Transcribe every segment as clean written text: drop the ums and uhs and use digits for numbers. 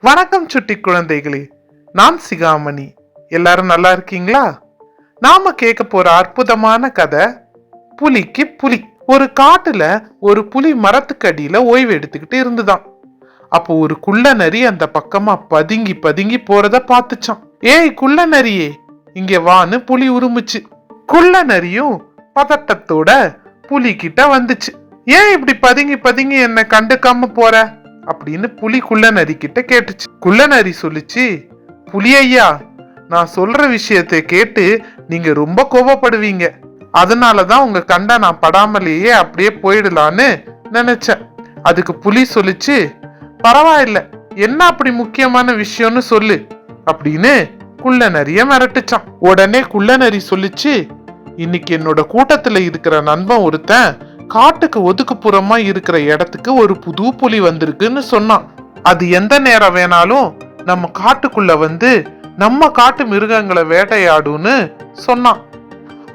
வணக்கம் சுட்டி குழந்தைகளே, நான் சிகாமணி. எல்லாரும் நல்லா இருக்கீங்களா? நாம கேட்க போற அற்புதமான கதை புலிக்கு புலி. ஒரு காட்டுல ஒரு புலி மரத்துக்கு அடியில ஓய்வு எடுத்துக்கிட்டு இருந்துதான். அப்போ ஒரு குள்ள நரி அந்த பக்கமா பதுங்கி பதுங்கி போறத பாத்துச்சான். ஏய் குள்ள நரியே, இங்க வான்னு புலி உருமுச்சு. குள்ள நரியும் பதட்டத்தோட புலி கிட்ட வந்துச்சு. ஏன் இப்படி பதுங்கி பதுங்கி என்ன கண்டுக்காம போற அப்படின்னு புலி குள்ள நரி கிட்ட கேட்டுச்சு. குள்ள நரி சொல்லிச்சு, புலி ஐயா, நான் சொல்ற விஷயத்தை கேட்டு நீங்க ரொம்ப கோபப்படுவீங்க. அதனாலதான் உங்க கண்டா நான் படாமலேயே அப்படியே போயிடலான்னு நினைச்சேன். அதுக்கு புலி சொல்லிச்சு, பரவாயில்ல, என்ன அப்படி முக்கியமான விஷயம்னு சொல்லு அப்படின்னு குள்ள நரிய மிரட்டுச்சான். உடனே குள்ள நரி சொல்லிச்சு, இன்னைக்கு என்னோட கூட்டத்துல இருக்கிற நண்பன் ஒருத்தன் காட்டுக்கு ஒதுக்குப்புறமா இருக்கிற இடத்துக்கு ஒரு புது புலி வந்திருக்குன்னு சொன்னான். அது எந்த நேரம் வேணாலும் நம்ம காட்டுக்குள்ள வந்து நம்ம காட்டு மிருகங்களை வேட்டையாடுன்னு சொன்னான்.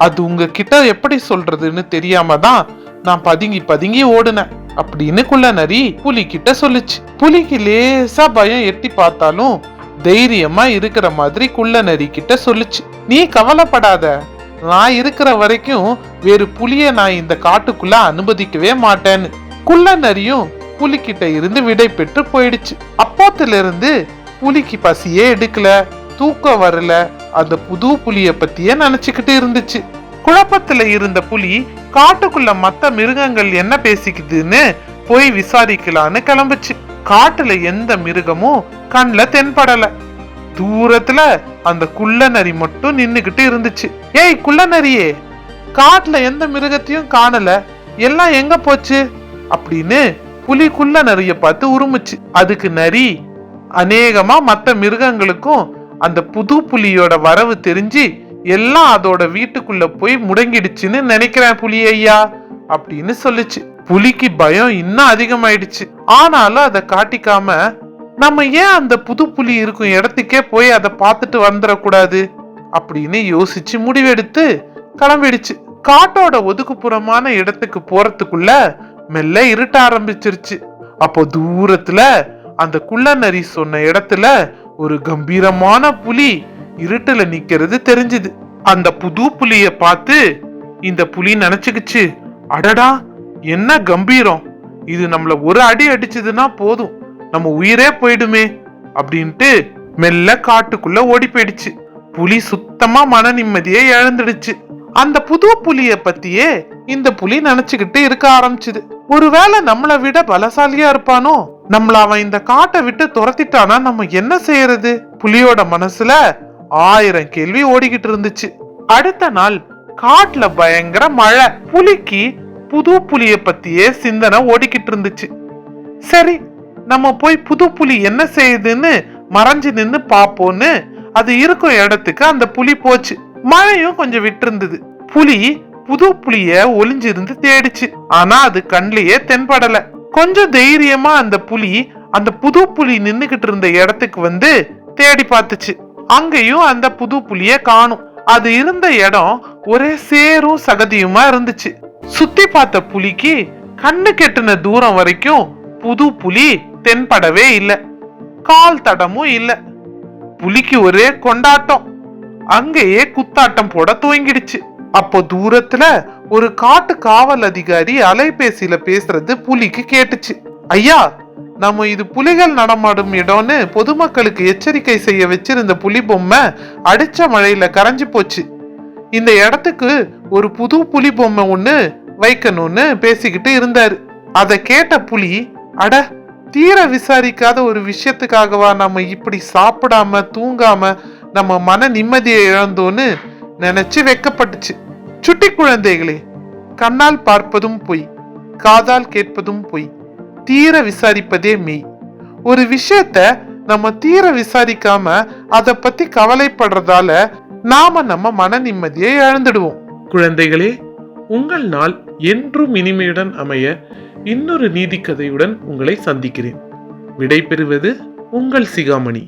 அது உங்ககிட்ட எப்படி சொல்றதுன்னு தெரியாம தான் நான் பதுங்கி பதுங்கி ஓடுனேன் அப்படின்னு குள்ள நரி புலி கிட்ட சொல்லுச்சு. புலிக்கு லேசா பயம் எட்டி பார்த்தாலும் தைரியமா இருக்கிற மாதிரி குள்ள நரி கிட்ட சொல்லுச்சு. நீ கவலைப்படாத, நான் இருக்கிற வரைக்கும் வேறு புலிய நான் இந்த காட்டுக்குள்ள அனுமதிக்கவே மாட்டேன்னு குள்ள நரியும் புலிகிட்ட இருந்து விடை பெற்று போயிடுச்சு. அப்போத்துல இருந்து புலிக்கு பசியே எடுக்கல, தூக்கம் வரல, அந்த புது புலிய பத்தியே நினைச்சுக்கிட்டு இருந்துச்சு. குழப்பத்துல இருந்த புலி காட்டுக்குள்ள மத்த மிருகங்கள் என்ன பேசிக்குதுன்னு போய் விசாரிக்கலான்னு கிளம்புச்சு. காட்டுல எந்த மிருகமும் கண்ல தென்படல. தூரத்துல அந்த குள்ள நரி மட்டும் நின்னுகிட்டு இருந்துச்சு. ஏய் குள்ள நரியே, காட்டுல எந்த மிருகத்தையும் காணல, எல்லாம் எங்க போச்சு அப்படின்னு புலி குள்ள நரிய பார்த்து உருமுச்சு. அதுக்கு நரி, அநேகமா மத்த மிருகங்களுக்கும் அந்த புது புலியோட வரவு தெரிஞ்சு எல்லாம் அதோட வீட்டுக்குள்ள போய் முடங்கிடுச்சுன்னு நினைக்கிறேன் புலி ஐயா அப்படின்னு சொல்லுச்சு. புலிக்கு பயம் இன்னும் அதிகமாயிடுச்சு. ஆனாலும் அதை காட்டிக்காம, நம்ம ஏன் அந்த புது புலி இருக்கும் இடத்துக்கே போய் அதை பார்த்துட்டு வந்துடக்கூடாது அப்படின்னு யோசிச்சு முடிவெடுத்து கிளம்பிடுச்சு. காட்டோட ஒதுக்குப்புறமான இடத்துக்கு போறதுக்குள்ள மெல்ல இருட்ட ஆரம்பிச்சிருச்சு. அப்போ தூரத்துல அந்த குள்ள நரி சொன்ன இடத்துல ஒரு கம்பீரமான புலி இருட்டுல நிக்கிறது தெரிஞ்சுது. அந்த புது புலிய பார்த்து இந்த புலி நினைச்சுக்குச்சு, அடடா என்ன கம்பீரம், இது நம்மள ஒரு அடி அடிச்சதுன்னா போதும், நம்ம உயிரே போயிடுமே அப்படின்ட்டு மெல்ல காட்டுக்குள்ள ஓடி போயிடுச்சு. புலி சுத்தமா மன நிம்மதியை இழந்துடுச்சு. அந்த புது புலிய பத்தியே இந்த புலி நினைச்சுக்கிட்டு இருக்க ஆரம்பிச்சுது. ஒருவேளை நம்மளை விட பலசாலியா இருப்பானோ, நம்மள அவன் இந்த காட்டை விட்டு துரத்திட்டானா நம்ம என்ன செய்யறது? புலியோட மனசுல 1000 கேள்வி ஓடிக்கிட்டு இருந்துச்சு. அடுத்த நாள் காட்டுல பயங்கர மழை. புலிக்கு புது புலிய பத்தியே சிந்தனை ஓடிக்கிட்டு இருந்துச்சு. சரி, நம்ம போய் புது புலி என்ன செய்யுதுன்னு மறைஞ்சு நின்னு பாப்போன்னு அது இருக்கும் இடத்துக்கு அந்த புலி போச்சு. மழையும் கொஞ்சம் விட்டு இருந்தது. புலி புது புலிய ஒளிஞ்சிருந்து தேடிச்சு. ஆனா அது கண்லயே தென்படல. கொஞ்சம் தைரியமா அந்த புலி அந்த புது புலி நின்னுகிட்டு இருந்த இடத்துக்கு வந்து தேடி பார்த்துச்சு. அங்கேயும் அந்த புது புலிய காணும். அது இருந்த இடம் ஒரே சேரும் சகதியுமா இருந்துச்சு. சுத்தி பார்த்த புலிக்கு கண்ணு கெட்டுன தூரம் வரைக்கும் புது புலி தென்படவே இல்ல, கால் தடமும் இல்ல. புலிக்கு ஒரே கொண்டாட்டம், அங்கேயே குத்தாட்டம் போட துவங்கிடுச்சு. அப்போ தூரத்துல ஒரு காட்டு காவல் அதிகாரி அலைபேசியில பேசுறது புலிக்கு கேட்டுச்சு. ஐயா, நம்ம இது புலிகள் நடமாடும் இடம்னு பொதுமக்களுக்கு எச்சரிக்கை செய்ய வச்சிருந்த புலி பொம்மை அடிச்ச மழையில கரைஞ்சு போச்சு. இந்த இடத்துக்கு ஒரு புது புலி பொம்மை ஒண்ணு வைக்கணும்னு பேசிக்கிட்டு இருந்தாரு. அதை கேட்ட புலி, அட, தீர விசாரிக்காத ஒரு விஷயத்துக்காகவா நம்ம இப்படி சாப்பிடாம தூங்காம நம்ம மன நிம்மதியை இழந்தோன்னு நினைச்சு வெக்கப்பட்டுச்சு. சுட்டி குழந்தைகளே, கண்ணால் பார்ப்பதும் பொய், காதால் கேட்பதும் பொய், தீர விசாரிப்பதே மெய். ஒரு விஷயத்த நம்ம தீர விசாரிக்காம அதை பத்தி கவலைப்படுறதால நாம நம்ம மன நிம்மதியை இழந்துடுவோம். குழந்தைகளே, உங்கள் நாள் என்றும் இனிமையுடன் அமைய இன்னொரு நீதி கதையுடன் உங்களை சந்திக்கிறேன். விடை பெறுவது உங்கள் சிகாமணி.